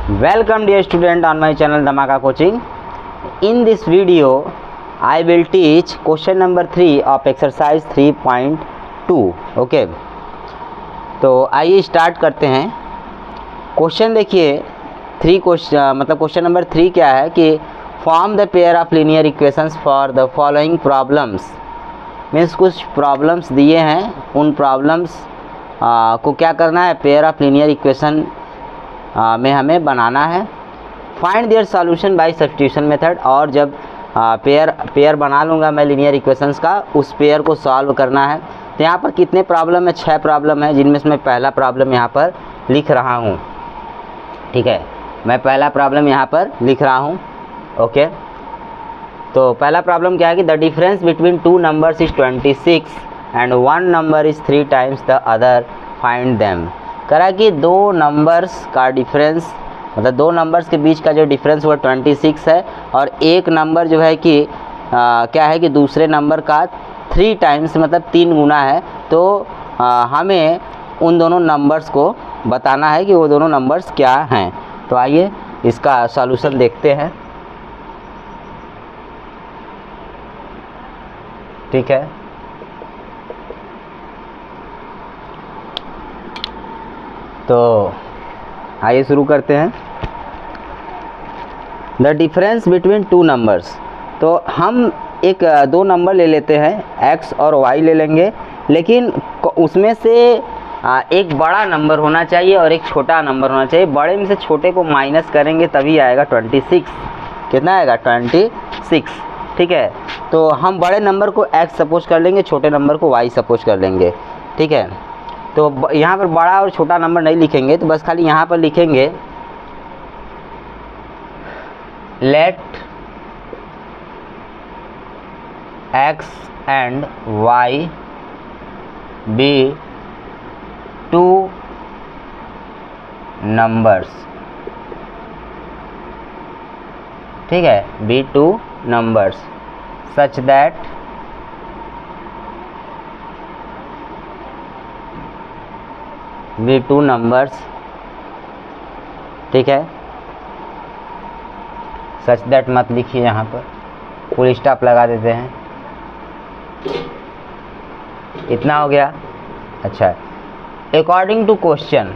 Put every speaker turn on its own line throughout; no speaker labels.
Welcome dear student on my channel Dhamaka Coaching. In this video I will teach question number 3 of exercise 3.2. Okay, तो आइए start करते हैं। Question देखिए question number 3 क्या है कि form the pair of linear equations for the following problems. Means कुछ problems दिए हैं, उन प्रॉब्लम्स को क्या करना है, पेयर ऑफ लीनियर इक्वेशन में हमें बनाना है। Find their solution bye substitution method. और जब पेयर बना लूँगा मैं लीनियर इक्वेशंस का, उस पेयर को सॉल्व करना है। तो यहाँ पर कितने प्रॉब्लम है, 6 प्रॉब्लम है, जिनमें से मैं पहला प्रॉब्लम यहाँ पर लिख रहा हूँ। ठीक है, मैं पहला प्रॉब्लम यहाँ पर लिख रहा हूँ। ओके, तो पहला प्रॉब्लम क्या है कि the difference between two numbers is 26 and one number is 3 times the other, find them. करा कि दो नंबर्स का डिफरेंस, मतलब दो नंबर्स के बीच का जो डिफरेंस वो 26 है, और एक नंबर जो है कि क्या है कि दूसरे नंबर का 3 टाइम्स मतलब 3 गुना है। तो हमें उन दोनों नंबर्स को बताना है कि वो दोनों नंबर्स क्या हैं। तो आइए इसका सॉल्यूशन देखते हैं। ठीक है, तो आइए शुरू करते हैं। The difference between two numbers, तो हम दो नंबर ले लेते हैं, x और y ले लेंगे, लेकिन उसमें से एक बड़ा नंबर होना चाहिए और एक छोटा नंबर होना चाहिए। बड़े में से छोटे को माइनस करेंगे तभी आएगा 26। कितना आएगा? 26। ठीक है, तो हम बड़े नंबर को x सपोज कर लेंगे, छोटे नंबर को y सपोज कर लेंगे। ठीक है, तो यहाँ पर बड़ा और छोटा नंबर नहीं लिखेंगे, तो बस खाली यहाँ पर लिखेंगे let x and y be two numbers. ठीक है, be two numbers such that be two numbers. ठीक है, सच दैट मत लिखिए, यहाँ पर फुल स्टॉप लगा देते हैं। इतना हो गया। अच्छा, अकॉर्डिंग टू क्वेश्चन,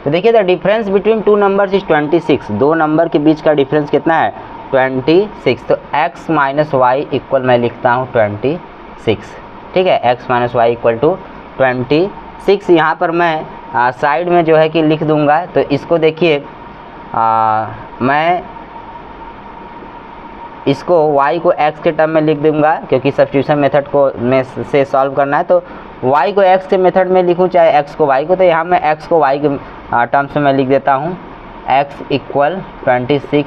तो देखिए the difference between two numbers is 26। दो नंबर के बीच का डिफरेंस कितना है? 26। तो x माइनस वाई इक्वल मैं लिखता हूँ 26। ठीक है, x minus y equal to 26। यहाँ पर मैं साइड में जो है कि लिख दूंगा। तो इसको देखिए, मैं इसको y को x के टर्म में लिख दूंगा, क्योंकि सब्स्टिट्यूशन मेथड को में से सॉल्व करना है। तो y को x के मेथड में लिखूं चाहे x को y को, तो यहाँ मैं x को y के टर्म्स में मैं लिख देता हूँ x इक्वल 26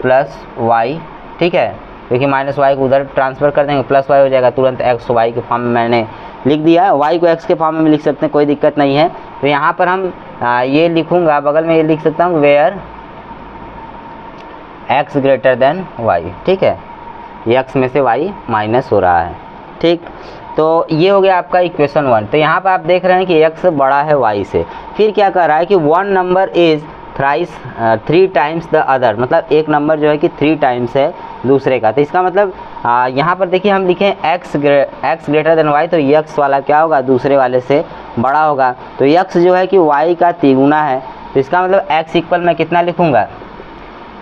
प्लस y। ठीक है, क्योंकि माइनस वाई को उधर ट्रांसफ़र कर देंगे, प्लस वाई हो जाएगा, तुरंत x को y के फॉर्म में मैंने लिख दिया। y को x के फॉर्म में लिख सकते हैं, कोई दिक्कत नहीं है। तो यहाँ पर हम ये लिखूँगा, बगल में ये लिख सकता हूँ where x greater than y। ठीक है, ये x में से y माइनस हो रहा है। ठीक, तो ये हो गया आपका इक्वेशन 1। तो यहाँ पर आप देख रहे हैं कि x बड़ा है y से। फिर क्या कर रहा है कि one number is 3 times the other, मतलब एक नंबर जो है कि 3 टाइम्स है दूसरे का। तो इसका मतलब यहाँ पर देखिए हम लिखें x ग्रेटर देन y, तो x वाला क्या होगा? दूसरे वाले से बड़ा होगा। तो x जो है कि y का 3 गुना है। तो इसका मतलब x इक्वल मैं कितना लिखूँगा?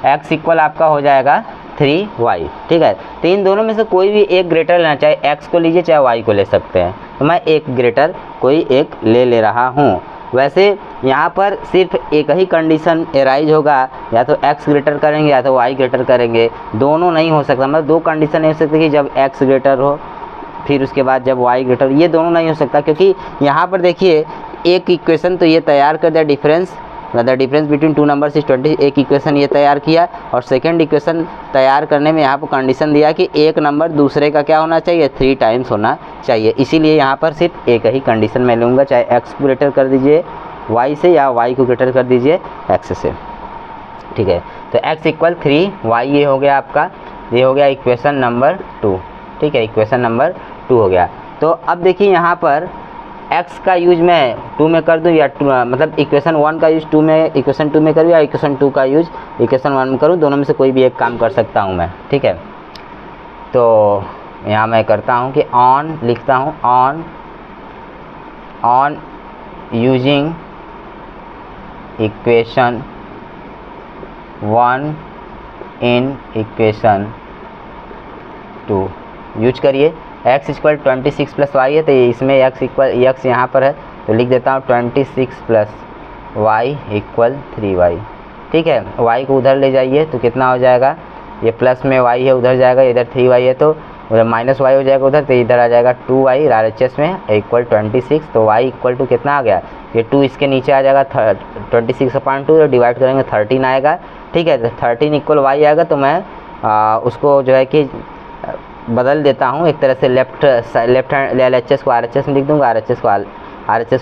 x इक्वल आपका हो जाएगा 3y। ठीक है, तो इन दोनों में से कोई भी एक ग्रेटर लेना, चाहे x को लीजिए चाहे y को ले सकते हैं। तो मैं एक ग्रेटर कोई एक ले रहा हूँ। वैसे यहाँ पर सिर्फ एक ही कंडीशन एराइज होगा, या तो x ग्रेटर करेंगे या तो y ग्रेटर करेंगे, दोनों नहीं हो सकता। मतलब दो कंडीशन नहीं हो सकती कि जब x ग्रेटर हो फिर उसके बाद जब y ग्रेटर, ये दोनों नहीं हो सकता। क्योंकि यहाँ पर देखिए एक इक्वेशन तो ये तैयार कर दिया, difference the difference between two numbers is 20। एक इक्वेशन ये तैयार किया, और सेकेंड इक्वेशन तैयार करने में यहाँ पर कंडीशन दिया कि एक नंबर दूसरे का क्या होना चाहिए? 3 टाइम्स होना चाहिए। इसीलिए यहाँ पर सिर्फ एक ही कंडीशन मैं लूँगा, चाहे x को ग्रेटर कर दीजिए y से या y को ग्रेटर कर दीजिए x से। ठीक है, तो x इक्वल 3y ये हो गया आपका, ये हो गया इक्वेशन नंबर 2। ठीक है, इक्वेशन नंबर 2 हो गया। तो अब देखिए यहाँ पर x का यूज मैं 2 में कर दूँ या मतलब इक्वेशन 1 का यूज 2 में, इक्वेशन 2 में करूँ या इक्वेशन 2 का यूज इक्वेशन 1 में करूँ, दोनों में से कोई भी एक काम कर सकता हूँ मैं, ठीक है। तो यहाँ मैं करता हूँ कि ऑन लिखता हूँ, on using equation 1 in equation 2 use करिए। x इक्वल 26 प्लस वाई है, तो इसमें x यहाँ पर है तो लिख देता हूँ 26 प्लस वाई इक्वल 3y, ठीक है। y को उधर ले जाइए तो कितना हो जाएगा, ये प्लस में y है उधर जाएगा, इधर 3y है तो उधर माइनस वाई हो जाएगा उधर, तो इधर आ जाएगा 2y RHS में इक्वल 26, तो y इक्वल टू कितना आ गया, ये 2 इसके नीचे आ जाएगा 26/2, तो डिवाइड करेंगे 13 आएगा, ठीक है। तो 13 इक्वल y आएगा, तो मैं उसको जो है कि बदल देता हूँ एक तरह से, लेफ्ट हैंड LHS को RHS में लिख दूँगा, RHS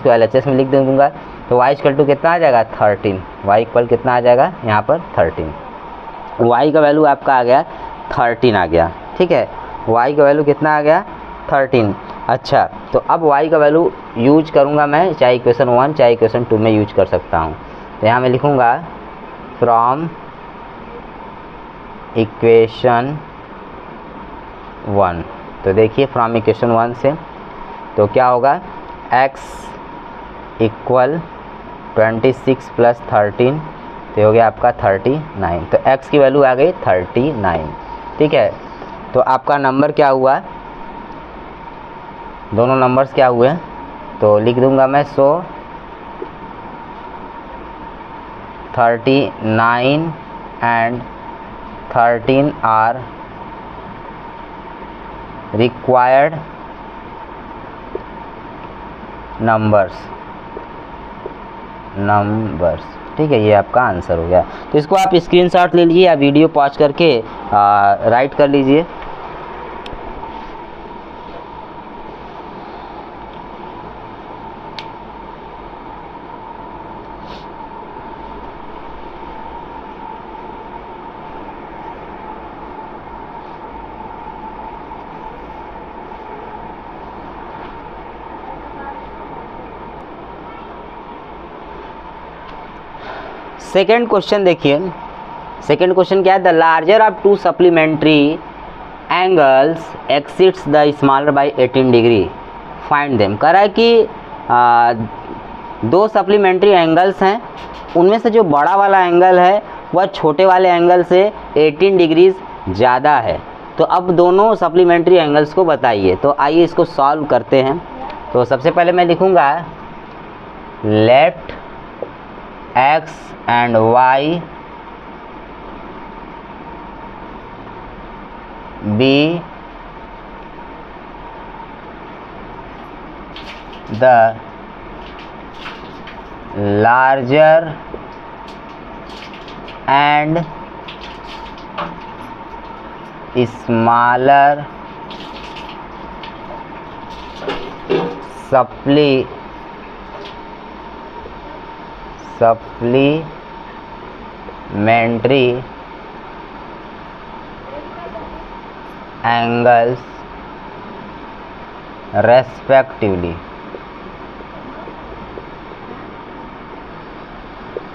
को LHS में लिख दूँगा, तो y इक्वल टू कितना आ जाएगा 13, y इक्वल कितना आ जाएगा यहाँ पर 13, y का वैल्यू आपका आ गया 13 आ गया, ठीक है। y का वैल्यू कितना आ गया 13। अच्छा, तो अब y का वैल्यू यूज करूँगा मैं, चाहे इक्वेशन 1 चाहे इक्वेशन 2 में यूज कर सकता हूँ। तो यहाँ मैं लिखूँगा फ्रॉम इक्वेशन 1, तो देखिए फ्रॉम इक्वेशन 1 से तो क्या होगा, x इक्वल 26 प्लस 13, तो हो गया आपका 39, तो x की वैल्यू आ गई 39, ठीक है। तो आपका नंबर क्या हुआ, दोनों नंबर्स क्या हुए, तो लिख दूंगा मैं, सो 39 एंड 13 आर रिक्वायर्ड नंबर्स, ठीक है। ये आपका आंसर हो गया। तो इसको आप स्क्रीनशॉट ले लीजिए या वीडियो पॉज करके राइट कर लीजिए। सेकेंड क्वेश्चन देखिए, सेकेंड क्वेश्चन क्या है, the larger of 2 supplementary angles exits the smaller by 18 degree, find them. कह रहा है कि 2 सप्लीमेंट्री एंगल्स हैं, उनमें से जो बड़ा वाला एंगल है वह छोटे वाले एंगल से 18 डिग्रीज ज़्यादा है, तो अब दोनों सप्लीमेंट्री एंगल्स को बताइए। तो आइए इसको सॉल्व करते हैं। तो सबसे पहले मैं लिखूँगा late x and y be the larger and smaller supplementary angles respectively,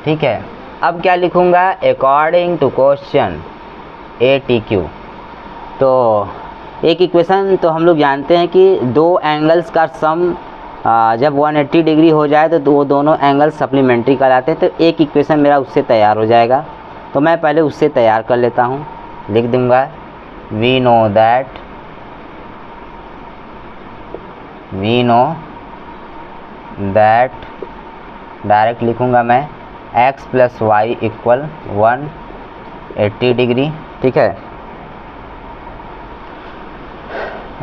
ठीक है। अब क्या लिखूंगा, अकॉर्डिंग टू क्वेश्चन ATQ। तो एक इक्वेशन तो हम लोग जानते हैं कि 2 एंगल्स का सम जब 180 डिग्री हो जाए तो वो दोनों एंगल सप्लीमेंट्री कहलाते हैं। तो एक इक्वेशन मेरा उससे तैयार हो जाएगा, तो मैं पहले उससे तैयार कर लेता हूँ। लिख दूंगा वी नो दैट डायरेक्ट लिखूंगा मैं x plus y equal 180 degree, ठीक है,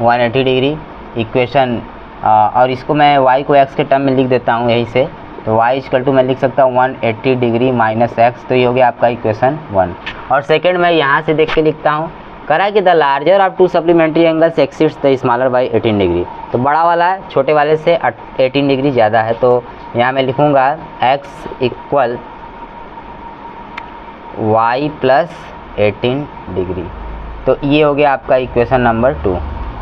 180 डिग्री इक्वेशन। और इसको मैं y को x के टर्म में लिख देता हूँ यहीं से, तो y इक्वल टू मैं लिख सकता हूँ 180 डिग्री माइनस x, तो ये हो गया आपका इक्वेशन 1। और सेकंड मैं यहाँ से देख के लिखता हूँ, करा कि the larger of 2 supplementary angles exits the smaller by 18 degree. तो बड़ा वाला छोटे वाले से 18 डिग्री ज़्यादा है, तो यहाँ मैं लिखूँगा x equal y plus 18 degree. तो ये हो गया आपका इक्वेशन नंबर 2।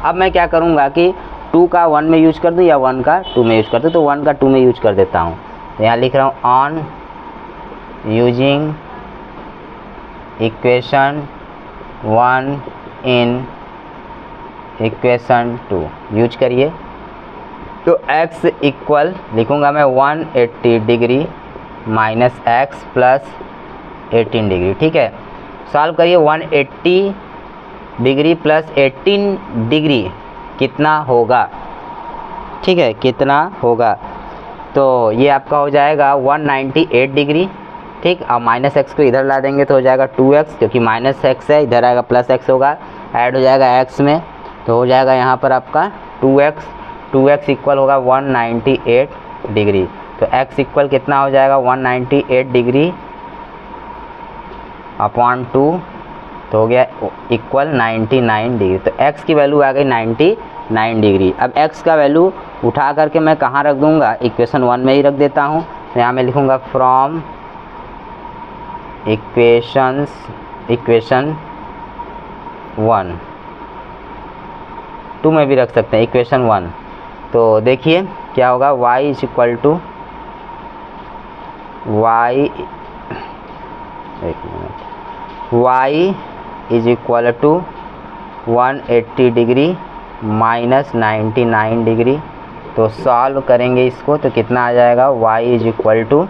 अब मैं क्या करूँगा कि 2 2 का 1 में यूज कर दूँ या 1 का 2 में यूज कर दूँ, तो 1 का 2 में यूज कर देता हूँ। तो यहाँ लिख रहा हूँ on using equation 1 in equation 2 use करिए। तो x इक्वल लिखूँगा मैं 180 degree minus x plus 18 degree. ठीक है, सॉल्व करिए। 180 डिग्री प्लस 18 डिग्री कितना होगा? ठीक है, कितना होगा? तो ये आपका हो जाएगा 198 डिग्री। ठीक, अब माइनस एक्स को इधर ला देंगे तो हो जाएगा 2x, क्योंकि माइनस एक्स है, इधर आएगा प्लस एक्स होगा, ऐड हो जाएगा x में, तो हो जाएगा यहाँ पर आपका 2x इक्वल होगा 198 डिग्री। तो x इक्वल कितना हो जाएगा? 198 डिग्री अपॉन 2, तो हो गया इक्वल 99 डिग्री। तो x की वैल्यू आ गई 99 डिग्री। अब x का वैल्यू उठा करके मैं कहाँ रख दूँगा? इक्वेशन 1 में ही रख देता हूँ। तो यहाँ मैं लिखूँगा फ्रॉम इक्वेशन 1, 2 में भी रख सकते हैं इक्वेशन 1। तो देखिए क्या होगा, y is equal to y is equal to 180 degree minus 99 degree. तो सॉल्व करेंगे इसको तो कितना आ जाएगा? y is equal to,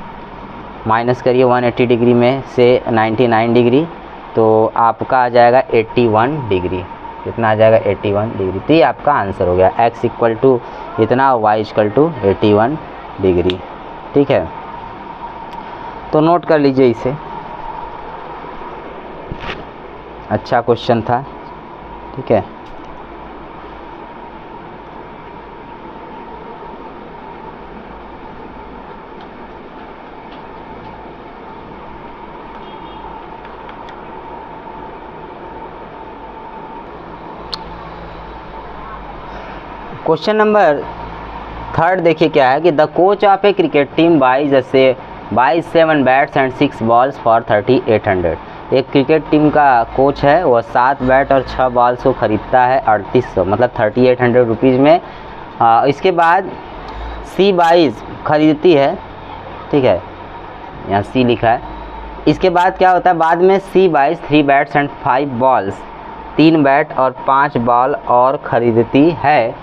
minus करिए 180 डिग्री में से 99 डिग्री, तो आपका आ जाएगा 81 डिग्री। कितना आ जाएगा? 81 डिग्री। तो ये आपका आंसर हो गया, x इक्वल टू इतना, y इक्वल टू 81 डिग्री। ठीक है, तो नोट कर लीजिए इसे। अच्छा क्वेश्चन था। ठीक है, क्वेश्चन नंबर 3 देखिए क्या है कि the coach of a cricket team buys 7 bats and 6 balls for 3800। एक क्रिकेट टीम का कोच है, वह 7 बैट और 6 बॉल्स को ख़रीदता है 3800, मतलब 3800 रुपीज़ में। इसके बाद सी बाइज खरीदती है। ठीक है, यहाँ सी लिखा है। इसके बाद क्या होता है? बाद में she buys 3 bats and 5 balls, 3 bat और 5 बॉल और ख़रीदती है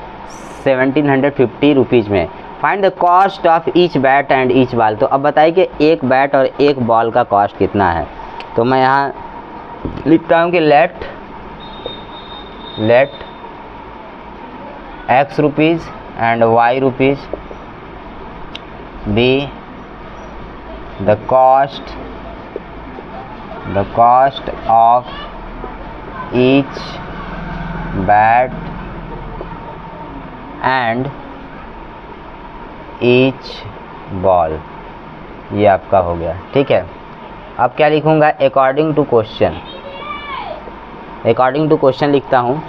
1750 रुपीज़ में। Find the cost of each bat and each ball. तो अब बताइए कि एक बैट और एक बॉल का कॉस्ट कितना है। तो मैं यहाँ लिखता हूँ कि let x rupees and y rupees be the cost of each bat and each ball. ये आपका हो गया। ठीक है, अब क्या लिखूँगा? अकॉर्डिंग टू क्वेश्चन लिखता हूँ।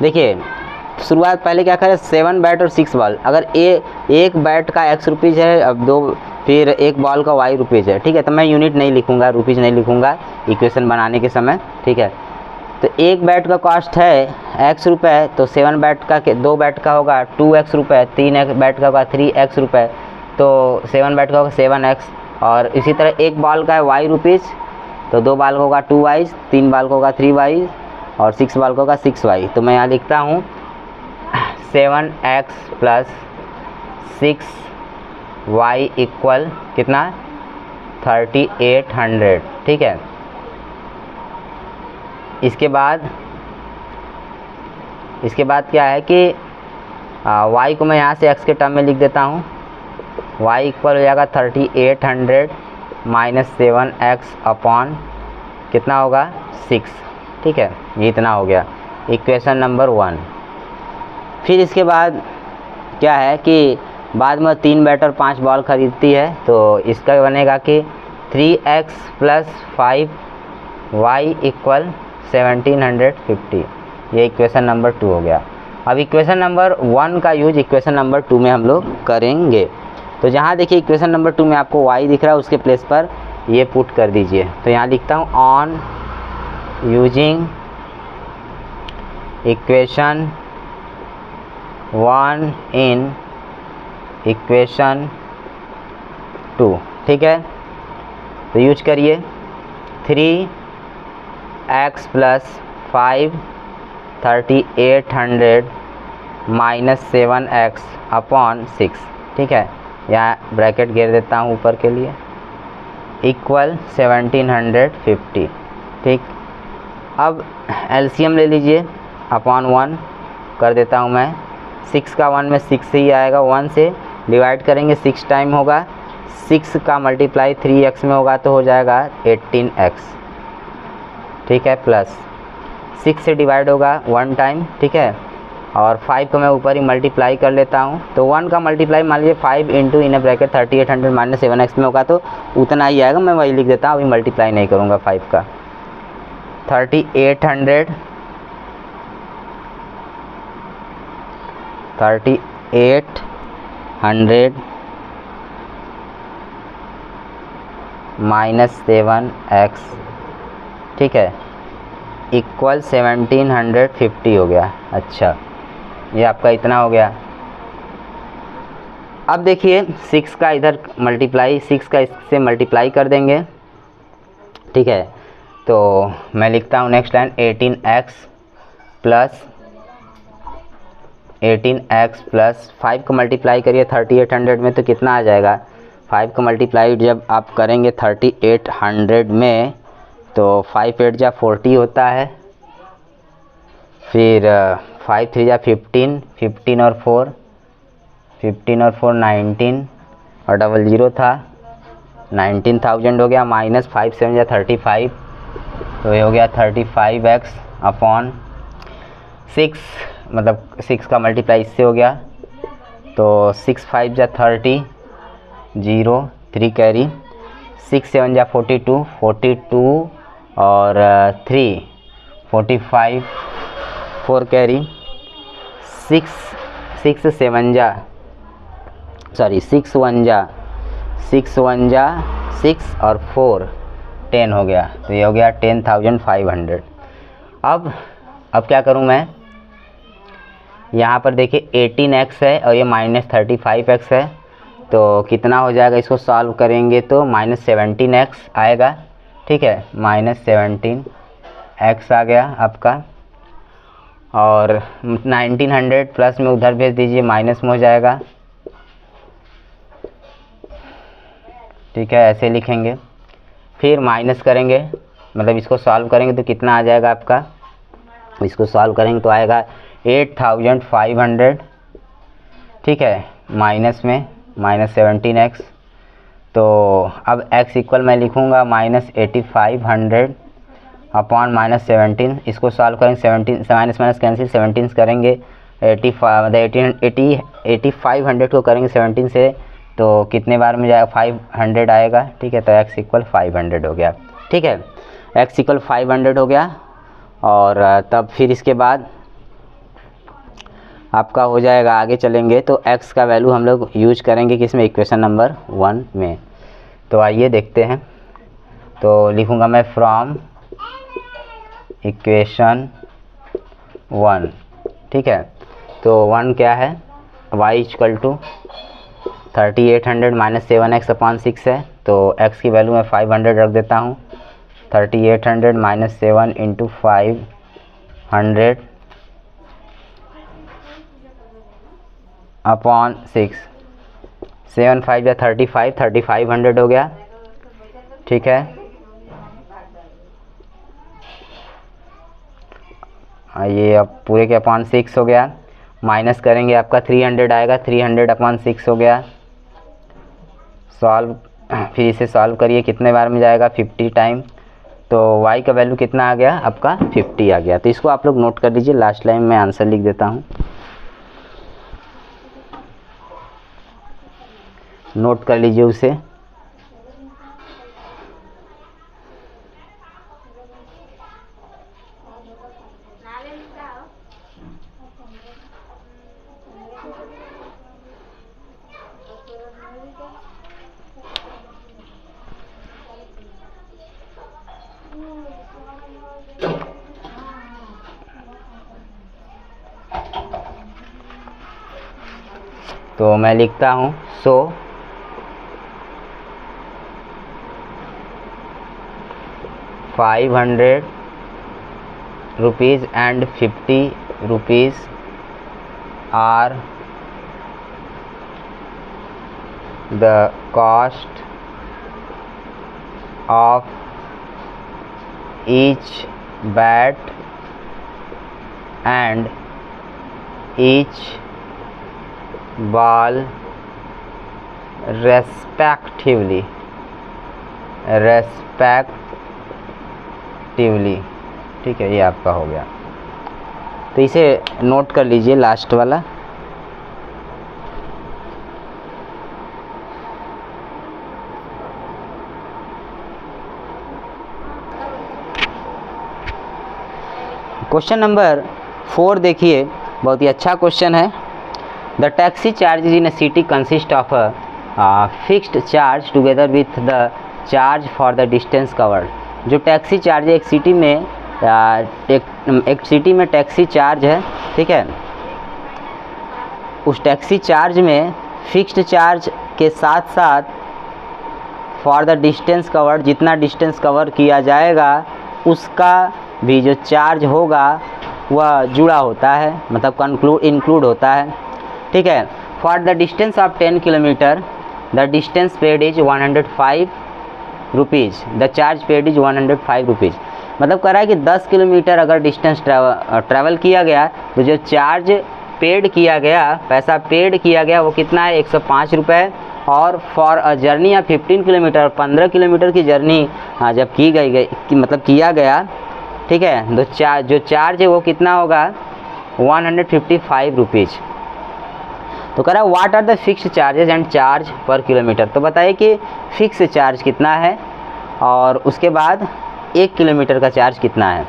देखिए शुरुआत पहले क्या करें? 7 बैट और 6 बॉल। अगर एक बैट का x रुपीज़ है, अब फिर एक बॉल का y रुपीज़ है। ठीक है, तो मैं यूनिट नहीं लिखूँगा, रुपीज़ नहीं लिखूँगा इक्वेशन बनाने के समय। ठीक है, तो एक बैट का कॉस्ट है x रुपये, तो 7 बैट का 2 बैट का होगा 2x रुपये, 3 बैट का होगा 3x रुपये, तो 7 बैट का होगा 7x। और इसी तरह एक बॉल का है y रुपीज़, तो 2 बॉल का होगा 2y, 3 बॉल का होगा 3y और 6 बॉल का होगा 6y। तो मैं यहाँ लिखता हूँ 7x प्लस 6y इक्वल कितना? 3800। ठीक है, इसके बाद क्या है कि y को मैं यहाँ से x के टर्म में लिख देता हूँ। y इक्वल हो जाएगा 3800 माइनस 7x अपॉन कितना होगा? 6। ठीक है, ये इतना हो गया इक्वेशन नंबर 1। फिर इसके बाद क्या है कि बाद में 3 बैट और 5 बॉल खरीदती है, तो इसका बनेगा कि 3x प्लस 5y इक्वल 1750। ये इक्वेशन नंबर 2 हो गया। अब इक्वेशन नंबर 1 का यूज इक्वेशन नंबर 2 में हम लोग करेंगे। तो जहाँ देखिए इक्वेशन नंबर 2 में आपको y दिख रहा है, उसके प्लेस पर ये पुट कर दीजिए। तो यहाँ लिखता हूँ on using equation 1 in equation 2, ठीक है। तो यूज करिए 3x + 5 3800 - 7x अपॉन 6, ठीक है। यहाँ ब्रैकेट घेर देता हूँ ऊपर के लिए, इक्वल 1750, ठीक। अब एलसीएम ले लीजिए, अपॉन 1 कर देता हूँ मैं। 6 का 1 में 6 ही आएगा, 1 से डिवाइड करेंगे 6 टाइम होगा, 6 का मल्टीप्लाई 3x में होगा तो हो जाएगा 18x, ठीक है। प्लस 6 से डिवाइड होगा 1 टाइम, ठीक है। और 5 को मैं ऊपर ही मल्टीप्लाई कर लेता हूँ, तो 1 का मल्टीप्लाई मान लीजिए 5 इंटू इन ब्रैकेट 3800 - 7x में होगा तो उतना ही आएगा, मैं वही लिख देता हूँ, अभी मल्टीप्लाई नहीं करूँगा 5 का। 3800 - 7x, ठीक है, इक्वल 1750 हो गया। अच्छा, ये आपका इतना हो गया। अब देखिए 6 का इधर मल्टीप्लाई, 6 का इससे मल्टीप्लाई कर देंगे, ठीक है। तो मैं लिखता हूँ नेक्स्ट लाइन 18x प्लस 5 को मल्टीप्लाई करिए 3800 में तो कितना आ जाएगा। 5 को मल्टीप्लाई जब आप करेंगे 3800 में तो 5 8 जा 40 होता है, फिर 5 3 जा 15, 15 और 4 19 और डबल ज़ीरो था, 19,000 हो गया। माइनस 5 7 जा 35, तो ये हो गया 35x अपॉन 6, मतलब 6 का मल्टीप्लाई इससे हो गया, तो 6 5 जा 30, 0 3 कैरी, 6 7 जा 42, 42 और 3 45, 4 कैरी, 6 1 जा 6 और 4 10 हो गया, तो ये हो गया 10,500। अब क्या करूं मैं, यहाँ पर देखिए 18x है और ये -35x है, तो कितना हो जाएगा, इसको सॉल्व करेंगे तो -17x आएगा, ठीक है। -17x आ गया आपका, और 1900 प्लस में उधर भेज दीजिए, माइनस में हो जाएगा, ठीक है। ऐसे लिखेंगे, फिर माइनस करेंगे, मतलब इसको सॉल्व करेंगे तो कितना आ जाएगा आपका, इसको सॉल्व करेंगे तो आएगा 8500, ठीक है, माइनस में -17x। तो अब x इक्वल मैं लिखूँगा -8500 अपॉन -17, इसको सॉल्व करेंगे 17 माइनस माइनस कैंसिल, 17 करेंगे 8500 को करेंगे 17 से तो कितने बार में जाएगा, 500 आएगा, ठीक है। तो x इक्वल 500 हो गया, ठीक है, x इक्वल 500 हो गया। और तब फिर इसके बाद आपका हो जाएगा, आगे चलेंगे तो x का वैल्यू हम लोग यूज करेंगे किसमें, इक्वेशन नंबर 1 में। तो आइए देखते हैं, तो लिखूँगा मैं फ्रॉम इक्वेशन 1, ठीक है। तो 1 क्या है, y equal to 3800 - 7x upon 6 है, तो x की वैल्यू मैं 500 रख देता हूँ। 3800 - 7 इंटू 500 अपॉन 6, 7 5 या 35, 3500 हो गया, ठीक है। ये अब पूरे के अपॉन 6 हो गया, माइनस करेंगे आपका 300 आएगा, 300 अपॉन 6 हो गया। सॉल्व, फिर इसे सॉल्व करिए, कितने बार में जाएगा, 50 टाइम। तो y का वैल्यू कितना आ गया आपका, 50 आ गया। तो इसको आप लोग नोट कर लीजिए, लास्ट लाइन में आंसर लिख देता हूँ, नोट कर लीजिए उसे। तो मैं लिखता हूँ सो ₹500 and ₹50 are the cost of each bat and each ball respectively। ठीक है, ये आपका हो गया। तो इसे नोट कर लीजिए लास्ट वाला। क्वेश्चन नंबर 4 देखिए, बहुत ही अच्छा क्वेश्चन है। The taxi charges in a city consist of a fixed charge together with the charge for the distance covered. जो टैक्सी चार्ज है एक सिटी में टैक्सी चार्ज है, ठीक है। उस टैक्सी चार्ज में फिक्स्ड चार्ज के साथ साथ फॉर द डिस्टेंस कवर्ड, जितना डिस्टेंस कवर किया जाएगा उसका भी जो चार्ज होगा वह जुड़ा होता है, मतलब इंक्लूड होता है, ठीक है। For the distance of 10 kilometre the distance paid is ₹105, the charge paid is ₹105। मतलब कह रहा है कि 10 किलोमीटर अगर डिस्टेंस ट्रैवल किया गया तो जो चार्ज पेड किया गया, पैसा पेड किया गया वो कितना है, ₹105। और for a journey of 15 kilometre, 15 kilometre की जर्नी जब किया गया, ठीक है, तो जो चार्ज है वो कितना होगा, ₹155। तो कह रहा है what are the fixed charges and charge per kilometre. तो बताइए कि फिक्स चार्ज कितना है और उसके बाद 1 किलोमीटर का चार्ज कितना है।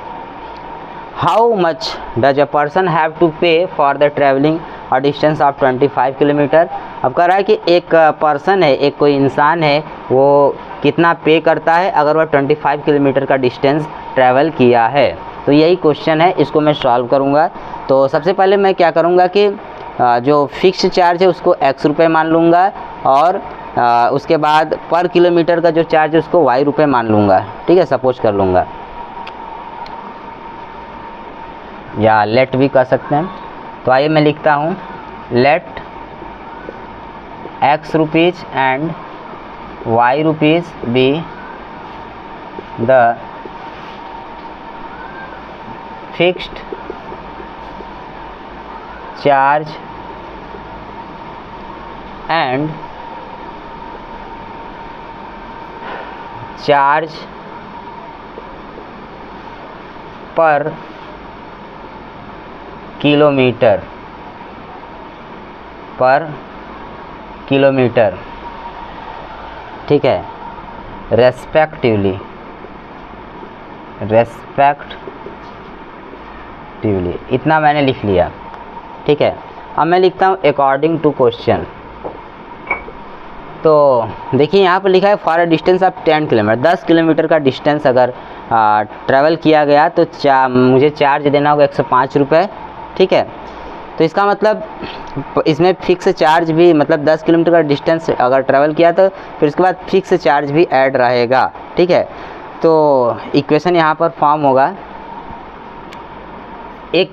How much does a person have to pay for the travelling और डिस्टेंस ऑफ 25 किलोमीटर। अब कह रहा है कि एक पर्सन है, एक कोई इंसान है, वो कितना पे करता है अगर वह 25 किलोमीटर का डिस्टेंस ट्रैवल किया है। तो यही क्वेश्चन है, इसको मैं सॉल्व करूँगा। तो सबसे पहले मैं क्या करूँगा कि जो फिक्स चार्ज है उसको x रुपये मान लूँगा और उसके बाद पर किलोमीटर का जो चार्ज है उसको y रुपये मान लूँगा, ठीक है, सपोज कर लूँगा, या लेट भी कर सकते हैं। तो आइए मैं लिखता हूँ let x rupees and y rupees be the fixed charge and charge per kilometre, ठीक है, रेस्पेक्टिवली। इतना मैंने लिख लिया, ठीक है। अब मैं लिखता हूँ अकॉर्डिंग टू क्वेश्चन। तो देखिए यहाँ पर लिखा है for a distance of 10 kilometre, 10 kilometre का डिस्टेंस अगर ट्रैवल किया गया तो मुझे चार्ज देना होगा ₹105, ठीक है। तो इसका मतलब इसमें फिक्स चार्ज भी, मतलब 10 किलोमीटर का डिस्टेंस अगर ट्रैवल किया तो फिर उसके बाद फिक्स चार्ज भी ऐड रहेगा, ठीक है। तो इक्वेशन यहाँ पर फॉर्म होगा, एक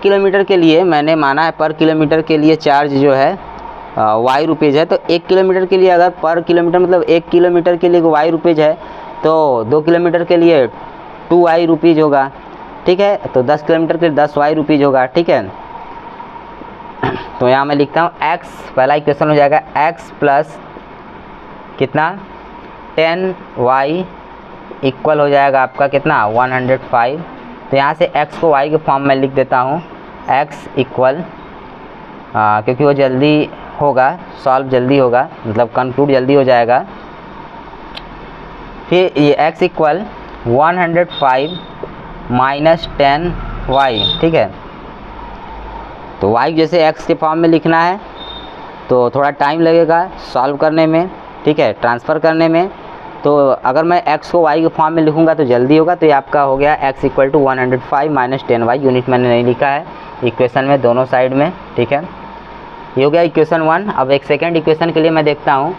किलोमीटर के लिए मैंने माना है पर किलोमीटर के लिए चार्ज जो है y रुपीज़ है। तो 1 किलोमीटर के लिए अगर पर किलोमीटर मतलब 1 किलोमीटर के लिए y रुपीज़ है तो 2 किलोमीटर के लिए 2y रुपीज़ होगा, ठीक है। तो 10 किलोमीटर के लिए 10y रुपीज़ होगा, ठीक है। तो यहाँ मैं लिखता हूँ x, पहला इक्वेशन हो जाएगा x प्लस कितना 10y इक्वल हो जाएगा आपका कितना 105। तो यहाँ से x को y के फॉर्म में लिख देता हूँ, x इक्वल क्योंकि वो जल्दी होगा, सॉल्व जल्दी होगा, मतलब कंक्लूड जल्दी हो जाएगा। फिर ये x इक्वल 105 माइनस 10y, ठीक है। तो y जैसे x के फॉर्म में लिखना है तो थोड़ा टाइम लगेगा सॉल्व करने में, ठीक है, ट्रांसफ़र करने में। तो अगर मैं x को y के फॉर्म में लिखूंगा तो जल्दी होगा। तो ये आपका हो गया x equal to 105 minus 10y। Unit मैंने नहीं लिखा है इक्वेशन में, दोनों साइड में, ठीक है। ये हो गया इक्वेशन 1। अब एक सेकेंड इक्वेशन के लिए मैं देखता हूँ।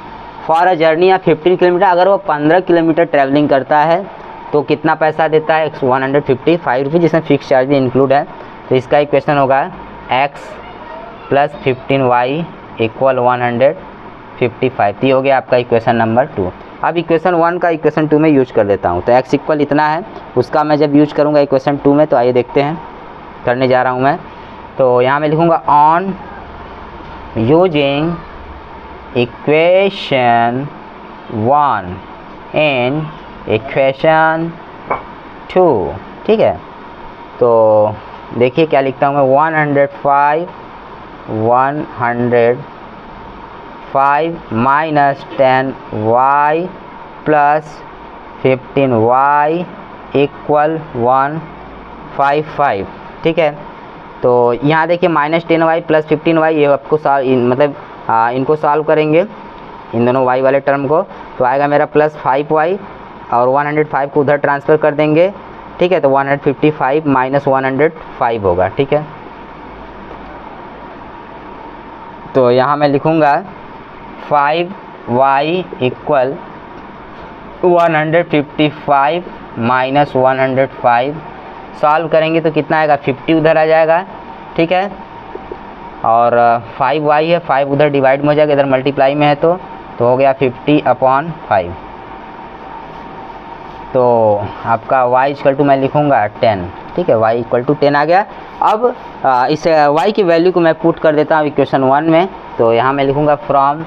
फॉर अ जर्नी या 15 किलोमीटर, अगर वो 15 किलोमीटर ट्रैवलिंग करता है तो कितना पैसा देता है? 155 रुपये, जिसमें फिक्स चार्ज भी इंक्लूड है। तो इसका इक्वेशन होगा x + 15y = 155। ये हो गया आपका इक्वेशन नंबर 2। अब इक्वेशन 1 का इक्वेशन 2 में यूज कर देता हूँ। तो x इक्वल इतना है, उसका मैं जब यूज करूँगा इक्वेशन 2 में, तो आइए देखते हैं, करने जा रहा हूँ मैं। तो यहाँ मैं लिखूँगा on using equation 1 and equation 2, ठीक है। तो देखिए क्या लिखता हूँ मैं, 105 माइनस 10y प्लस 15y = 155, ठीक है। तो यहाँ देखिए -10y प्लस 15y, ये आपको मतलब इनको सॉल्व करेंगे, इन दोनों y वाले टर्म को, तो आएगा मेरा +5y और 105 को उधर ट्रांसफ़र कर देंगे, ठीक है। तो 155 माइनस 105 होगा, ठीक है। तो यहाँ मैं लिखूँगा 5y = 155 माइनस 105, सॉल्व करेंगे तो कितना आएगा? 50 उधर आ जाएगा, ठीक है। और 5y है, 5 उधर डिवाइड में हो जाएगा, इधर मल्टीप्लाई में है तो हो गया 50/5। तो आपका y = मैं लिखूँगा 10, ठीक है। y = 10 आ गया। अब इस y की वैल्यू को मैं पुट कर देता हूँ इक्वेशन 1 में। तो यहाँ मैं लिखूँगा फ्रॉम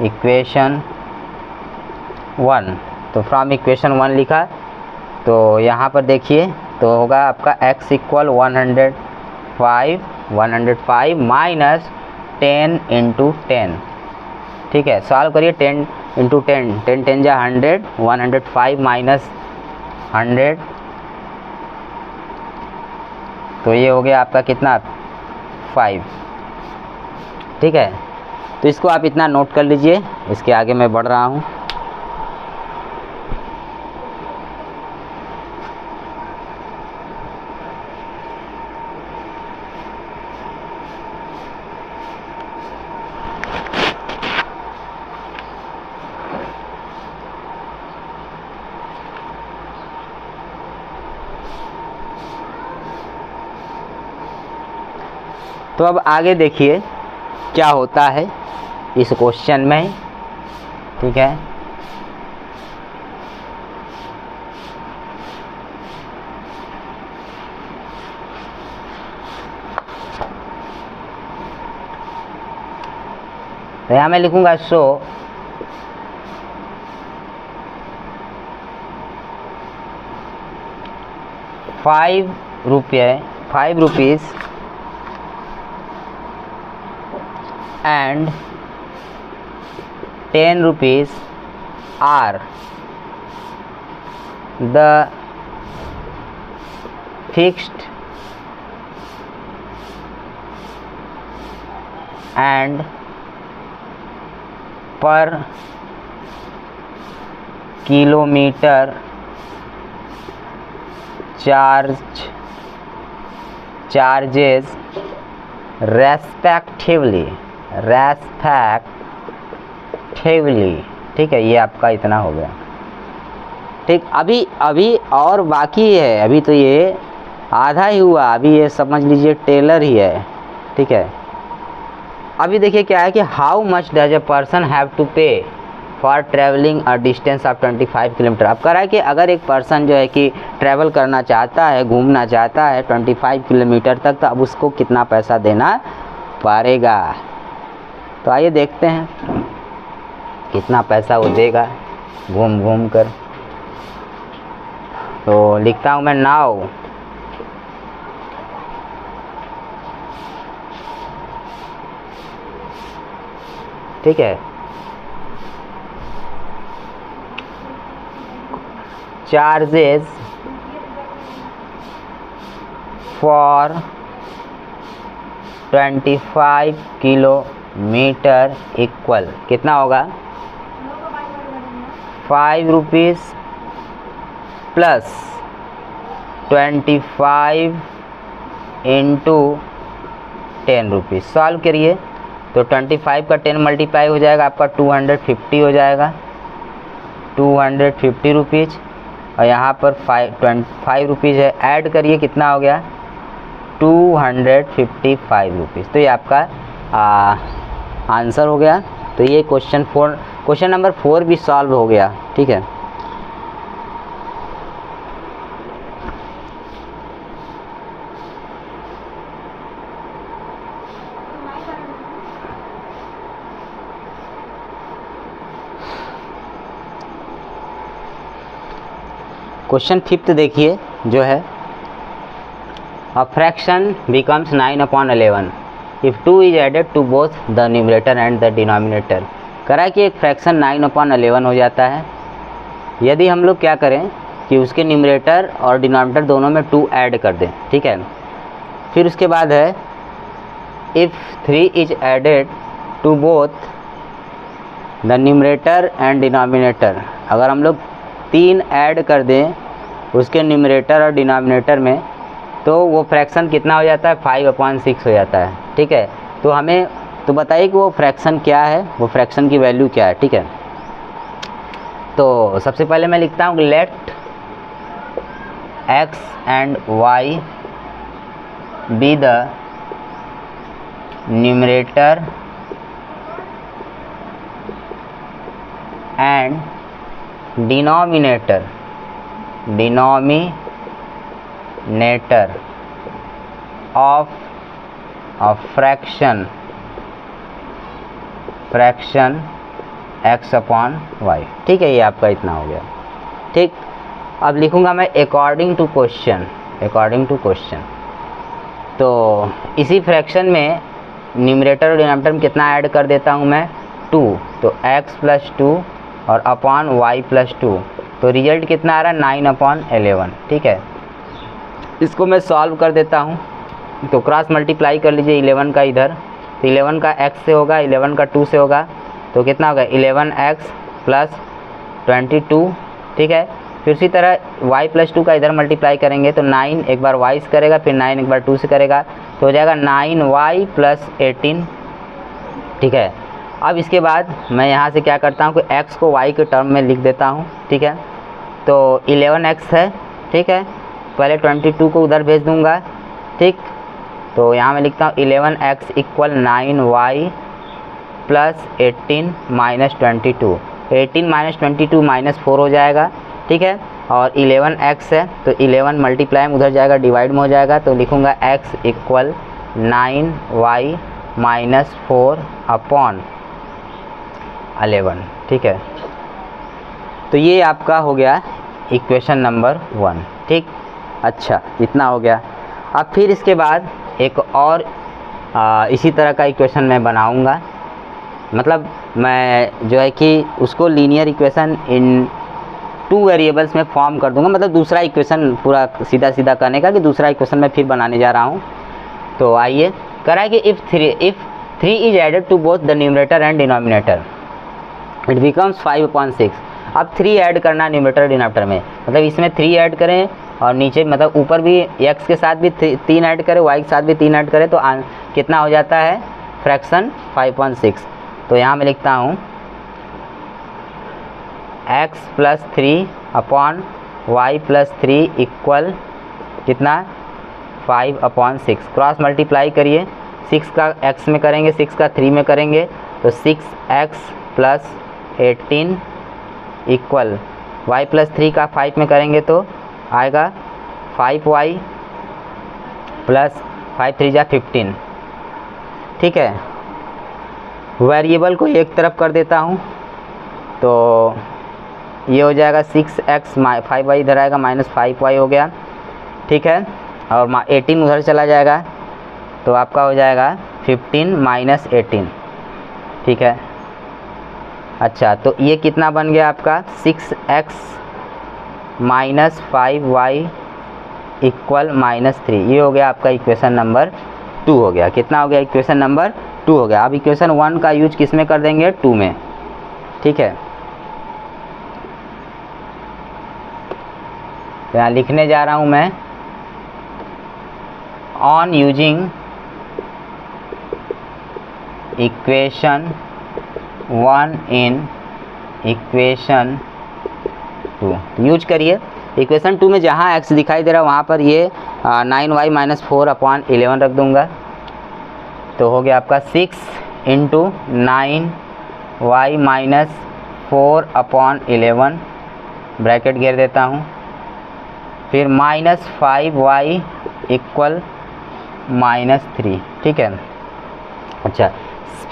इक्वेशन 1। तो फ्रॉम इक्वेशन 1 लिखा, तो यहाँ पर देखिए, तो होगा आपका x = 105 माइनस 10 × 10, ठीक है। सॉल्व करिए, 10 × 10, 10 10 जा 100, 105 माइनस 100, तो ये हो गया आपका कितना? 5, ठीक है। तो इसको आप इतना नोट कर लीजिए, इसके आगे मैं बढ़ रहा हूँ। तो अब आगे देखिए क्या होता है इस क्वेश्चन में, ठीक है। तो यहाँ मैं लिखूँगा सो ₹5 and 10 rupees are the fixed and per kilometer charges respectively, ठीक है। ये आपका इतना हो गया, ठीक। अभी और बाकी है, अभी तो ये आधा ही हुआ, अभी ये समझ लीजिए टेलर ही है, ठीक है। अभी देखिए क्या है कि how much does a person have to pay for travelling a distance of 25 kilometre. अब कह रहा है कि अगर एक पर्सन जो है कि ट्रैवल करना चाहता है, घूमना चाहता है 25 किलोमीटर तक, तो अब उसको कितना पैसा देना पड़ेगा। तो आइए देखते हैं कितना पैसा वो देगा घूम घूम कर। तो लिखता हूँ मैं नाउ ठीक है, चार्जेस फॉर 25 किलोमीटर इक्वल कितना होगा? 5 rupees plus 25 into 10 rupees. Solve करिए तो 25 का 10 मल्टीप्लाई हो जाएगा आपका 250 हो जाएगा, 250 रुपीज़, और यहाँ पर 5 रुपीज़ है, ऐड करिए कितना हो गया 255 रुपीज़। तो ये आपका आंसर हो गया। तो ये क्वेश्चन नंबर 4 भी सॉल्व हो गया। ठीक है, क्वेश्चन 5 देखिए जो है, a fraction becomes 9/11 if 2 is added to both the numerator and the denominator. करा कि एक फ्रैक्शन 9/11 हो जाता है यदि हम लोग क्या करें कि उसके न्यूमरेटर और डिनोमिनेटर दोनों में 2 ऐड कर दें। ठीक है, फिर उसके बाद है if 3 is added to both the numerator and denominator. अगर हम लोग 3 ऐड कर दें उसके न्यूमरेटर और डिनोमिनेटर में तो वो फ्रैक्शन कितना हो जाता है 5/6 हो जाता है। ठीक है, तो हमें तो बताइए कि वो फ्रैक्शन क्या है, वो फ्रैक्शन की वैल्यू क्या है। ठीक है, तो सबसे पहले मैं लिखता हूँ let x and y be the numerator and denominator of a fraction x/y। ठीक है, ये आपका इतना हो गया। ठीक, अब लिखूंगा मैं अकॉर्डिंग टू क्वेश्चन। तो इसी फ्रैक्शन में न्यूमरेटर और डिनोमिनेटर में कितना ऐड कर देता हूँ मैं 2, तो x + 2 और अपॉन y + 2, तो रिजल्ट कितना आ रहा है 9/11। ठीक है, इसको मैं सॉल्व कर देता हूँ। तो क्रॉस मल्टीप्लाई कर लीजिए 11 का इधर, तो 11 का x से होगा, 11 का 2 से होगा, तो कितना होगा 11x + 22। ठीक है, फिर उसी तरह y + 2 का इधर मल्टीप्लाई करेंगे तो 9 एक बार y से करेगा, फिर 9 एक बार 2 से करेगा, तो हो जाएगा 9y + 18। ठीक है, अब इसके बाद मैं यहाँ से क्या करता हूँ कि x को y के टर्म में लिख देता हूँ। ठीक है, तो 11x है। ठीक है, पहले 22 को उधर भेज दूंगा। ठीक, तो यहाँ मैं लिखता हूँ 11x = 9y + 18 - 22। 18 - 22 - 4 हो जाएगा। ठीक है, और 11x है तो 11 मल्टीप्लाई में उधर जाएगा, डिवाइड में हो जाएगा, तो लिखूँगा x = 9y - 4/11। ठीक है, तो ये आपका हो गया इक्वेशन नंबर 1। ठीक, अच्छा इतना हो गया। अब फिर इसके बाद एक और इसी तरह का इक्वेशन मैं बनाऊंगा, मतलब मैं जो है कि उसको लीनियर इक्वेशन इन 2 वेरिएबल्स में फॉर्म कर दूंगा, मतलब दूसरा इक्वेशन पूरा सीधा करने का कि दूसरा इक्वेशन मैं फिर बनाने जा रहा हूँ। तो आइए, करा कि if 3 is added to both the numerator and denominator it becomes 5/6। अब 3 ऐड करना न्यूमरेटर डिनोमिनेटर में, मतलब इसमें 3 ऐड करें और नीचे मतलब ऊपर भी x के साथ भी 3 ऐड करें, y के साथ भी 3 ऐड करें, तो कितना हो जाता है फ्रैक्शन 5/6। तो यहाँ मैं लिखता हूँ x + 3 अपॉन y + 3 इक्वल कितना 5/6। क्रॉस मल्टीप्लाई करिए, 6 का x में करेंगे, 6 का 3 में करेंगे, तो 6x + 18 इक्वल y + 3 का 5 में करेंगे तो आएगा 5y + 5 3 = 15। ठीक है, वेरिएबल को एक तरफ कर देता हूँ, तो ये हो जाएगा 6x 5y इधर आएगा -5y हो गया। ठीक है, और 18 उधर चला जाएगा, तो आपका हो जाएगा 15 - 18। ठीक है, अच्छा तो ये कितना बन गया आपका 6x - 5y इक्वल -3। ये हो गया आपका इक्वेशन नंबर 2 हो गया। कितना हो गया इक्वेशन नंबर 2 हो गया। अब इक्वेशन 1 का यूज किस में कर देंगे 2 में। ठीक है, तो यहाँ लिखने जा रहा हूँ मैं on using equation 1 in equation 2 use करिए। इक्वेशन 2 में जहाँ x दिखाई दे रहा है वहाँ पर ये 9y माइनस 4/11 रख दूँगा, तो हो गया आपका 6 इंटू 9y माइनस 4/11, ब्रैकेट घेर देता हूँ, फिर माइनस 5y इक्वल -3, ठीक है। अच्छा,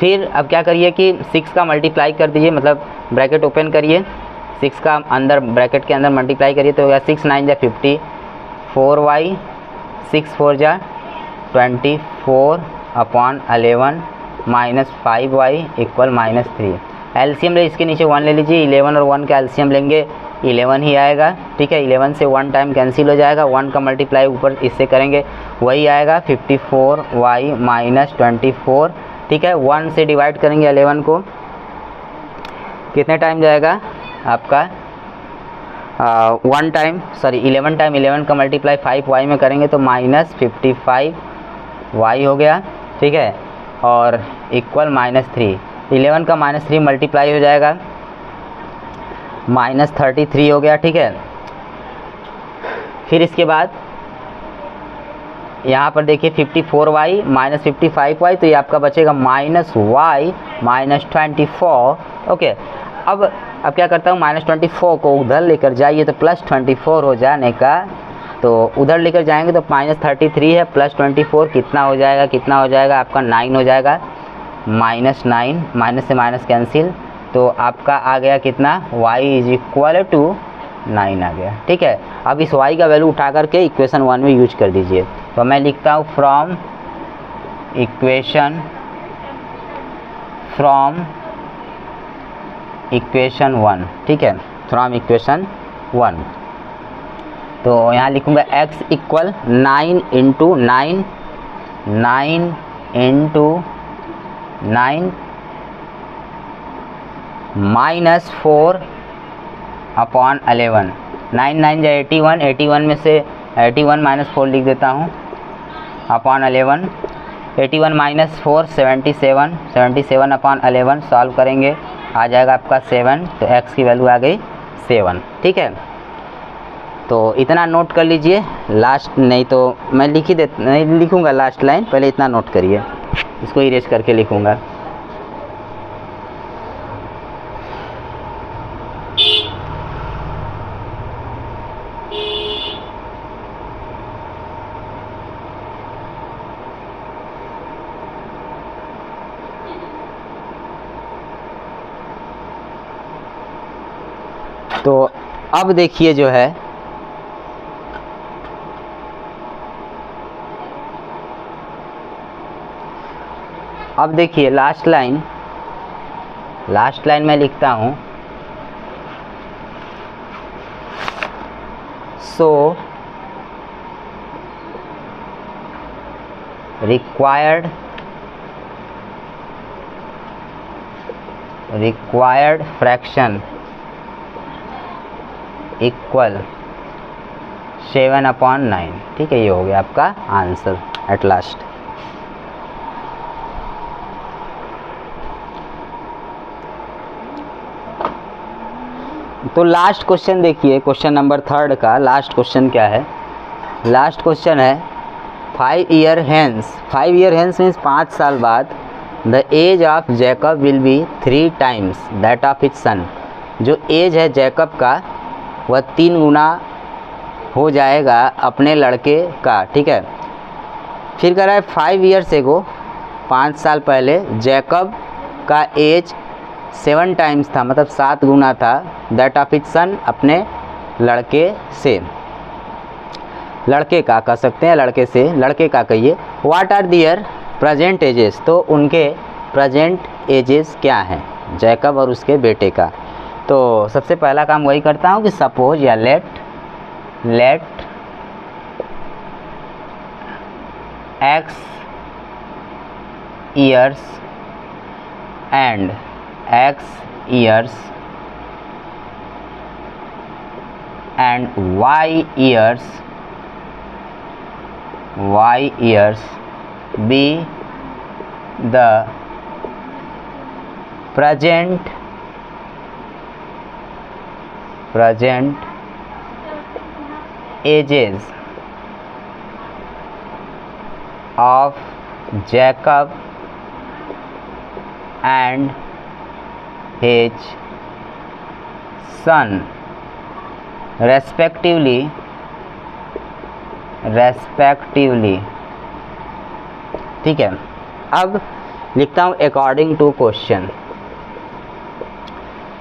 फिर अब क्या करिए कि 6 का मल्टीप्लाई कर दीजिए, मतलब ब्रैकेट ओपन करिए, 6 का अंदर ब्रैकेट के अंदर मल्टीप्लाई करिए तो हो गया 6 9 जा 50, 4y 6 4 जा 24/11 माइनस 5y इक्वल -3। एलसीएम ले इसके नीचे 1 ले लीजिए, 11 और 1 का एलसीएम लेंगे 11 ही आएगा, ठीक है। 11 से 1 टाइम कैंसिल हो जाएगा, 1 का मल्टीप्लाई ऊपर इससे करेंगे वही आएगा 54y माइनस 24, ठीक है। 1 से डिवाइड करेंगे 11 को, कितने टाइम जाएगा आपका 11 टाइम - 11 का मल्टीप्लाई 5y में करेंगे तो -55y हो गया, ठीक है, और इक्वल -3। 11 का -3 मल्टीप्लाई हो जाएगा -33 हो गया, ठीक है। फिर इसके बाद यहाँ पर देखिए 54y माइनस 55y, तो ये आपका बचेगा -y माइनस 24, ओके। अब क्या करता हूँ, -24 को उधर लेकर जाइए तो +24 हो जाने का, तो उधर लेकर जाएंगे तो -33 है प्लस 24 कितना हो जाएगा आपका 9 हो जाएगा, -9, माइनस से माइनस कैंसिल, तो आपका आ गया कितना y इज इक्वल टू 9 आ गया, ठीक है। अब इस y का वैल्यू उठा करके इक्वेशन 1 में यूज कर दीजिए, तो मैं लिखता हूँ फ्रॉम इक्वेशन 1, ठीक है, फ्रॉम इक्वेशन 1। तो यहाँ लिखूँगा x इक्वल 9 इंटू 9 माइनस 4/11, 9 9 जा 81, 81 में से 81 माइनस 4 लिख देता हूँ अपॉन 11, 81 माइनस 4 77, 77/11 सॉल्व करेंगे आ जाएगा आपका 7, तो x की वैल्यू आ गई 7, ठीक है। तो इतना नोट कर लीजिए, लास्ट नहीं तो मैं नहीं लिखूँगा लास्ट लाइन, पहले इतना नोट करिए, इसको इरेज करके लिखूँगा। तो अब देखिए जो है अब देखिए लास्ट लाइन में लिखता हूँ, सो रिक्वायर्ड फ्रैक्शन इक्वल 7/9, ठीक है। ये हो गया आपका आंसर एट लास्ट। तो लास्ट क्वेश्चन देखिए, क्वेश्चन नंबर 3 का लास्ट क्वेश्चन क्या है। लास्ट क्वेश्चन है 5 ईयर हेंस मीन्स 5 साल बाद the age of Jacob will be 3 times that of his son. जो एज है जैकब का वह 3 गुना हो जाएगा अपने लड़के का, ठीक है। फिर कह रहा है 5 ईयर्स एगो, 5 साल पहले जैकब का एज 7 टाइम्स था, मतलब 7 गुना था, दैट ऑफ हिज सन, अपने लड़के से, लड़के का कह सकते हैं, लड़के का कहिए। What are their present ages, तो उनके प्रेजेंट एजेस क्या हैं जैकब और उसके बेटे का। तो सबसे पहला काम वही करता हूँ कि सपोज या late x years and y years be the present ages of Jacob and his son respectively, ठीक है। अब लिखता हूँ अकॉर्डिंग टू क्वेश्चन।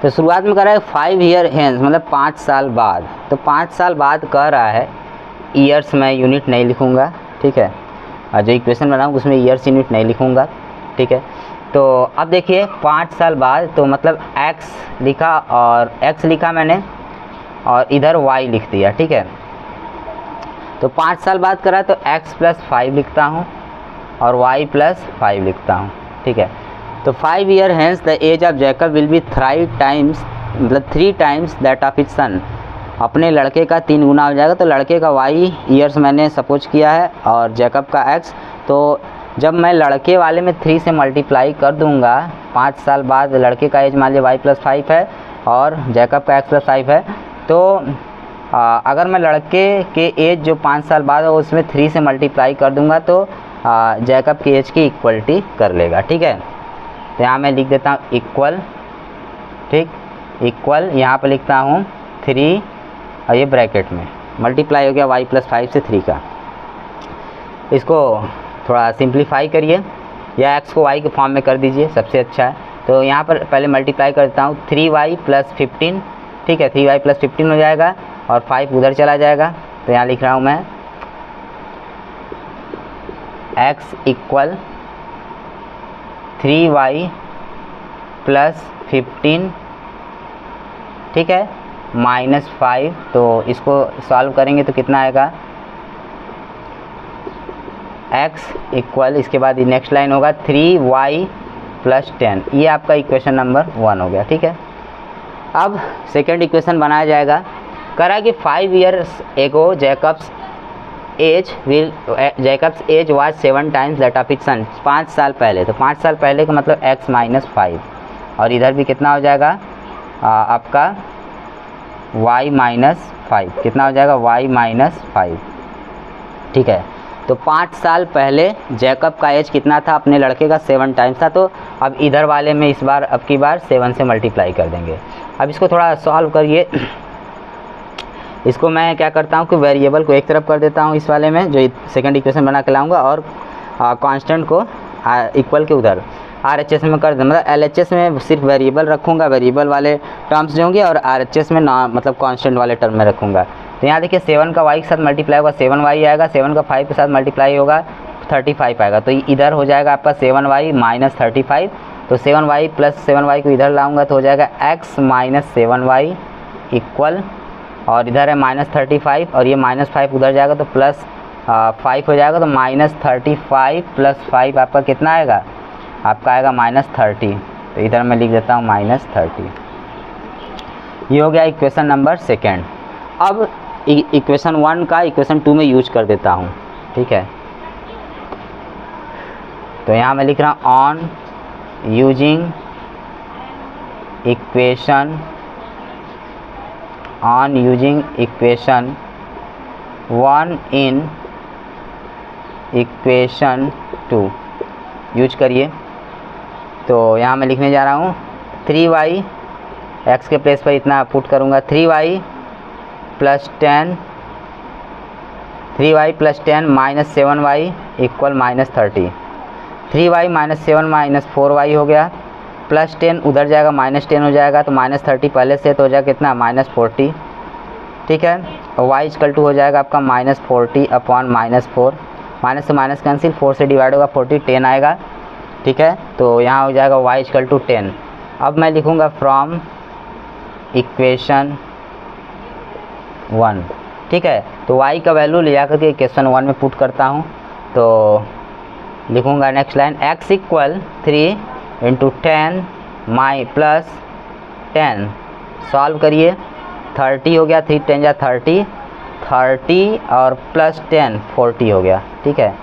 तो शुरुआत में कह रहा है 5 ईयर हेंस, मतलब 5 साल बाद। तो 5 साल बाद कह रहा है, ईयर्स में यूनिट नहीं लिखूँगा, ठीक है। और जो इक्वेशन बनाऊँ उसमें ईयर्स यूनिट नहीं लिखूँगा, ठीक है। तो अब देखिए 5 साल बाद, तो मतलब x लिखा और x लिखा मैंने और इधर y लिख दिया, ठीक है। तो 5 साल बाद करा तो x + 5 लिखता हूँ और y + 5 लिखता हूँ, ठीक है। तो 5 year hence the age of Jacob will be 3 times, मतलब 3 times that of his son. अपने लड़के का 3 गुना हो जाएगा। तो लड़के का y ईयर्स मैंने सपोज किया है और जैकब का x। तो जब मैं लड़के वाले में 3 से मल्टीप्लाई कर दूंगा, 5 साल बाद लड़के का एज मान लीजिए y + 5 है और जैकब का x + 5 है। तो अगर मैं लड़के के एज जो 5 साल बाद है उसमें 3 से मल्टीप्लाई कर दूंगा तो जैकब की एज की इक्वलिटी कर लेगा, ठीक है। तो यहाँ मैं लिख देता हूँ इक्वल, ठीक, इक्वल यहाँ पर लिखता हूँ 3 और ये ब्रैकेट में मल्टीप्लाई हो गया y + 5 से 3 का। इसको थोड़ा सिंप्लीफाई करिए या x को y के फॉर्म में कर दीजिए, सबसे अच्छा है। तो यहाँ पर पहले मल्टीप्लाई करता हूँ 3y + 15, ठीक है। 3y + 15 हो जाएगा और 5 उधर चला जाएगा। तो यहाँ लिख रहा हूँ मैं x = 3y + 15, ठीक है, -5। तो इसको सॉल्व करेंगे तो कितना आएगा, x = इसके बाद नेक्स्ट लाइन होगा 3y + 10। ये आपका इक्वेशन नंबर 1 हो गया, ठीक है। अब सेकेंड इक्वेशन बनाया जाएगा। करा कि 5 years ago Jacob's age was 7 times that of his son. 5 साल पहले, तो 5 साल पहले का मतलब x - 5 और इधर भी कितना हो जाएगा आपका y - 5। कितना हो जाएगा y - 5, ठीक है। तो 5 साल पहले जैकब का एज कितना था अपने लड़के का, 7 टाइम्स था। तो अब इधर वाले में इस बार अब की बार 7 से मल्टीप्लाई कर देंगे। अब इसको थोड़ा सॉल्व करिए। इसको मैं क्या करता हूँ कि वेरिएबल को एक तरफ कर देता हूँ इस वाले में जो सेकंड इक्वेशन बना के लाऊंगा और कांस्टेंट को इक्वल के उधर RHS में कर दूँ। मतलब LHS में सिर्फ वेरिएबल रखूँगा, वेरिएबल वाले टर्म्स जो होंगे, और RHS में ना मतलब कांस्टेंट वाले टर्म में रखूँगा। तो यहाँ देखिए 7 का y के साथ मल्टीप्लाई होगा 7y आएगा, 7 का 5 के साथ मल्टीप्लाई होगा 35 आएगा। तो इधर हो जाएगा आपका 7y - 35। तो 7y + 7y को इधर लाऊंगा तो हो जाएगा x - 7y इक्वल, और इधर है -35 और ये -5 उधर जाएगा तो +5 हो जाएगा। तो -35 + 5 आपका कितना आएगा, आपका आएगा -30। तो इधर मैं लिख देता हूँ -30। ये हो गया इक्वेशन नंबर सेकेंड। अब इक्वेशन 1 का इक्वेशन 2 में यूज कर देता हूँ, ठीक है। तो यहाँ मैं लिख रहा हूँ on using equation 1 in equation 2 use करिए। तो यहाँ मैं लिखने जा रहा हूँ 3y, x के प्लेस पर इतना पुट करूँगा 3y + 10 -7y equal -30। 3y - 7 - 4y हो गया, +10 उधर जाएगा -10 हो जाएगा। तो -30 पहले से तो हो जाएगा कितना -40, ठीक है। और y = हो जाएगा आपका -40 अपॉन -4, माइनस से माइनस कैंसिल, 4 से डिवाइड होगा 40, 10 आएगा, ठीक है। तो यहाँ हो जाएगा y = 10। अब मैं लिखूँगा फ्रॉम इक्वेशन 1, ठीक है। तो y का वैल्यू ले जाकर के इक्वेशन 1 में पुट करता हूँ। तो लिखूँगा नेक्स्ट लाइन x = 3 × 10 + 10, सॉल्व करिए 30 हो गया, 3 × 10 = 30 और +10 40 हो गया, ठीक है।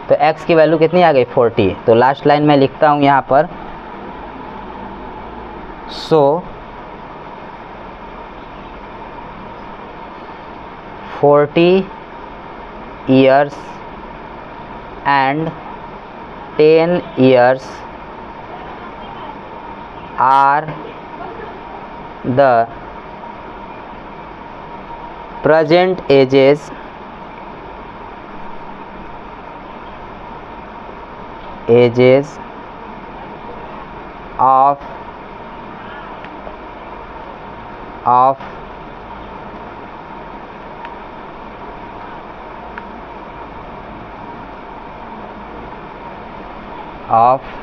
तो x की वैल्यू कितनी आ गई 40। तो लास्ट लाइन में लिखता हूँ यहाँ पर So 40 years and 10 years are the present ages of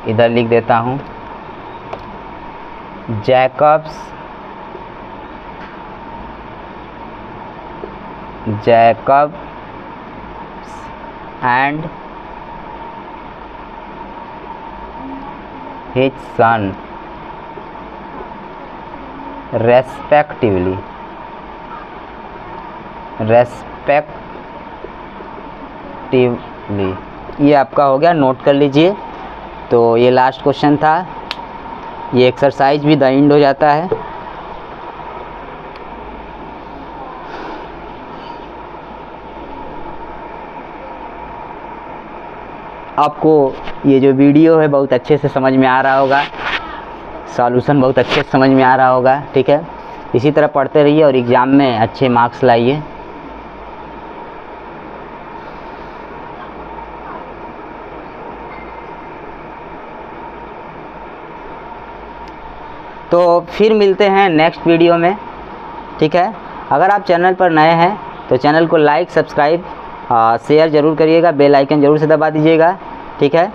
इधर लिख देता हूँ Jacobs and his son respectively. ये आपका हो गया, नोट कर लीजिए। तो ये लास्ट क्वेश्चन था, ये एक्सरसाइज भी द एंड हो जाता है। आपको ये जो वीडियो है बहुत अच्छे से समझ में आ रहा होगा, सॉल्यूशन बहुत अच्छे से समझ में आ रहा होगा, ठीक है। इसी तरह पढ़ते रहिए और एग्ज़ाम में अच्छे मार्क्स लाइए। तो फिर मिलते हैं नेक्स्ट वीडियो में, ठीक है। अगर आप चैनल पर नए हैं तो चैनल को लाइक, सब्सक्राइब, शेयर ज़रूर करिएगा, बेल आइकन ज़रूर से दबा दीजिएगा, ठीक है।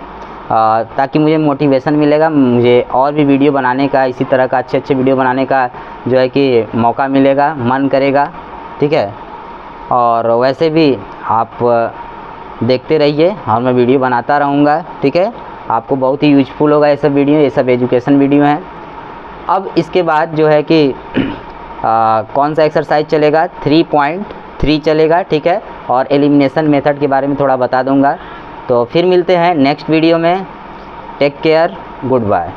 ताकि मुझे मोटिवेशन मिलेगा, मुझे और भी वीडियो बनाने का, इसी तरह का अच्छे वीडियो बनाने का जो है कि मौका मिलेगा, मन करेगा, ठीक है। और वैसे भी आप देखते रहिए और मैं वीडियो बनाता रहूँगा, ठीक है। आपको बहुत ही यूजफुल होगा ये सब वीडियो, ये सब एजुकेशन वीडियो हैं। अब इसके बाद जो है कि कौन सा एक्सरसाइज चलेगा, 3.3 चलेगा, ठीक है। और एलिमिनेशन मेथड के बारे में थोड़ा बता दूंगा। तो फिर मिलते हैं नेक्स्ट वीडियो में। Take care, good bye.